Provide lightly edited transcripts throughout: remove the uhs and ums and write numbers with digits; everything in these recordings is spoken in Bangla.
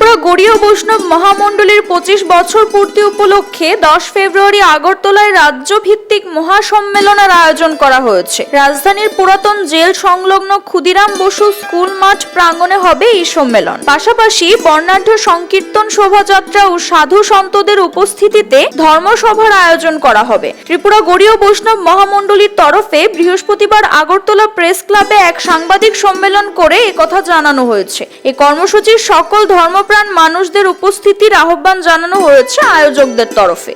ত্রিপুরা গৌড়ীয় বৈষ্ণব মহামণ্ডলীর 25 বছর পূর্তি উপলক্ষে 10 ফেব্রুয়ারি আগরতলায় রাজ্যভিত্তিক মহাসম্মেলনের আয়োজন করা হয়েছে। রাজধানীর পুরাতন জেল সংলগ্ন ক্ষুদিরাম বসু স্কুল মাঠ প্রাঙ্গণে হবে এই সম্মেলন। পাশাপাশি বর্ণাঢ্য সংকীর্তন শোভাযাত্রা ও সাধু সন্তদের উপস্থিতিতে ধর্মসভার আয়োজন করা হবে। ত্রিপুরা গৌড়ীয় বৈষ্ণব মহামণ্ডলীর তরফে বৃহস্পতিবার আগরতলা প্রেস ক্লাবে এক সাংবাদিক সম্মেলন করে একথা জানানো হয়েছে। এই কর্মসূচির সকল ধর্মপ্রাণ মানুষদের উপস্থিতির আহ্বান জানানো হয়েছে আয়োজকদের তরফে।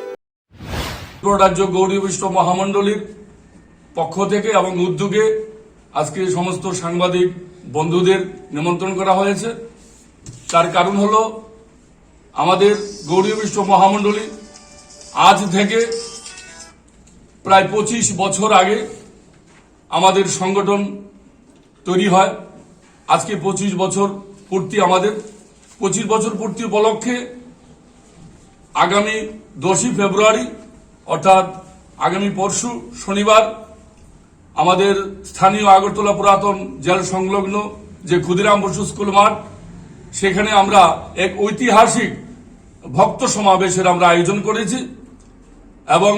রাজ্য গৌড়ীয় বৈষ্ণব মহামণ্ডলীর পক্ষ থেকে এবং উদ্যোগে আজকে সমস্ত সাংবাদিক বন্ধুদের নিমন্ত্রণ করা হয়েছে। তার কারণ হলো আমাদের গৌড়ীয় বৈষ্ণব মহামণ্ডলী আজ থেকে প্রায় 25 বছর আগে আমাদের সংগঠন তৈরি হয়। আজকে 25 বছর পূর্তি, আমাদের 25 বছর পূর্তি উপলক্ষে আগামী 10ই ফেব্রুয়ারি অর্থাৎ আগামী পরশু শনিবার আমাদের স্থানীয় আগরতলা পুরাতন জেল সংলগ্ন যে ক্ষুদিরাম বসু স্কুল মাঠ, সেখানে আমরা এক ঐতিহাসিক ভক্ত সমাবেশের আমরা আয়োজন করেছি এবং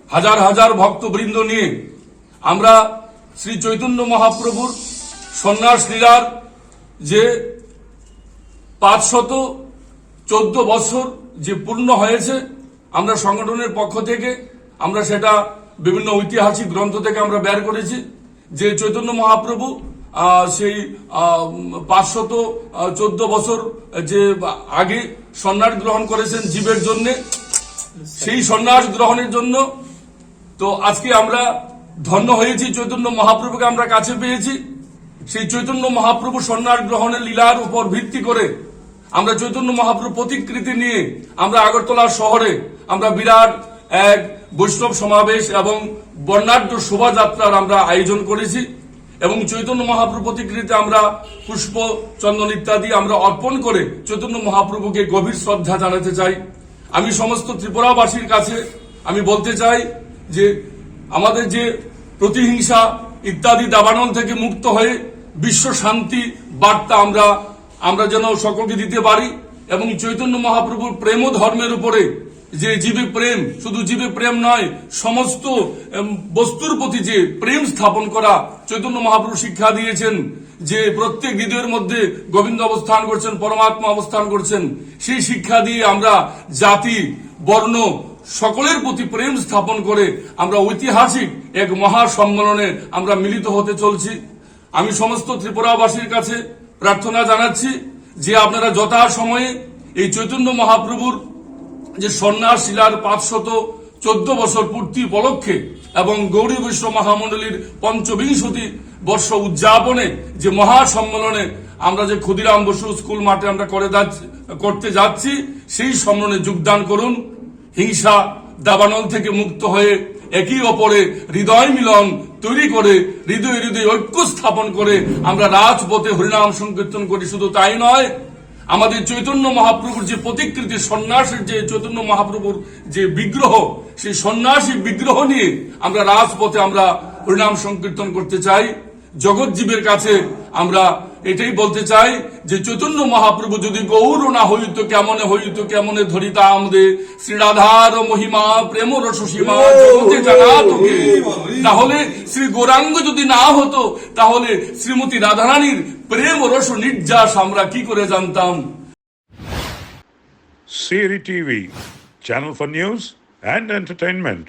হাজার হাজার ভক্তবৃন্দ নিয়ে আমরা শ্রী চৈতন্য মহাপ্রভুর সন্ন্যাস লীলার যে 514 বছর যে পূর্ণ হয়েছে, আমরা সংগঠনের পক্ষ থেকে আমরা সেটা বিভিন্ন ঐতিহাসিক গ্রন্থ থেকে আমরা বের করেছি যে চৈতন্য মহাপ্রভু সেই 514 বছর যে আগে সন্ন্যাস গ্রহণ করেছেন জীবের জন্য, সেই সন্ন্যাস গ্রহণের জন্য তো আজকে আমরা ধন্য হয়েছি, চৈতন্য মহাপ্রভুকে আমরা কাছে পেয়েছি। সেই চৈতন্য মহাপ্রভু সন্ন্যাস গ্রহণের লীলার উপর ভিত্তি করে আমরা চৈতন্য মহাপ্রভু প্রতিকৃতি নিয়ে আমরা আগরতলা শহরে আমরা বিরাট এক বৈষ্ণব সমাবেশ এবং বর্ণাঢ্য শোভাযাত্রার আমরা আয়োজন করেছি এবং চৈতন্য মহাপ্রভু প্রতিকৃতিতে আমরা পুষ্প চন্দন ইত্যাদি আমরা অর্পণ করে চৈতন্য মহাপ্রভুকে গভীর শ্রদ্ধা জানাতে চাই। আমি সমস্ত ত্রিপুরাবাসীর কাছে আমি বলতে চাই যে আমাদের যে প্রতিহিংসা ইত্যাদি দাবানল থেকে মুক্ত হয়ে বিশ্ব শান্তি বার্তা আমরা যেন সকলকে দিতে পারি এবং চৈতন্য মহাপ্রভুর প্রেম ও ধর্মের উপরে যে জীবে প্রেম, শুধু জীবে প্রেম নয়, সমস্ত বস্তুর প্রতি যে প্রেম স্থাপন করা চৈতন্য মহাপ্রভু শিক্ষা দিয়েছেন যে প্রত্যেক হৃদয়ের মধ্যে গোবিন্দ অবস্থান করছেন, পরমাত্মা অবস্থান করছেন। সেই শিক্ষা দিয়ে আমরা জাতি বর্ণ সকলের প্রতি প্রেম স্থাপন করে আমরা ঐতিহাসিক এক মহাসম্মেলনে আমরা মিলিত হতে চলছি। আমি সমস্ত ত্রিপুরাবাসীর কাছে প্রার্থনা জানাচ্ছি যে আপনারা যথাসময়ে এই চৈতন্য মহাপ্রভুর যে সন্ন্যাস লীলার 514 বছর পূর্তি উপলক্ষে এবং গৌড়ী বৈষ্ণব মহামণ্ডলীর 25 বর্ষ উদযাপনে যে মহাসম্মেলনে আমরা যে ক্ষুদিরাম বসু স্কুল মাঠে আমরা করতে যাচ্ছি, সেই সম্মেলনে যোগদান করুন। হিংসা দাবানল থেকে মুক্ত হয়ে একই অপরে হৃদয় মিলন তৈরি করে হৃদয় হৃদয় ঐক্য স্থাপন করে আমরা রাজপথে হরিনাম সংকীর্তন করি। শুধু তাই নয়, আমাদের চৈতন্য মহাপ্রভুর যে প্রতিকৃতি সন্ন্যাসের যে চৈতন্য মহাপ্রভুর যে বিগ্রহ, সেই সন্ন্যাসী বিগ্রহ নিয়ে আমরা রাজপথে আমরা হরিনাম সংকীর্তন করতে চাই। জগৎ জীবের কাছে আমরা এটাই বলতে চাই যে চৈতন্য মহাপ্রভু যদি গৌর না হইত কেমনে ধরিতাম দে শ্রীরাধার মহিমা প্রেম রসসীমা জগতে জানা তোকে, তাহলে শ্রী গৌরাঙ্গ যদি না হতো তাহলে শ্রীমতী রাধারানীর প্রেম রস নির্যাস আমরা কি করে জানতাম। CRI TV, channel for news and entertainment.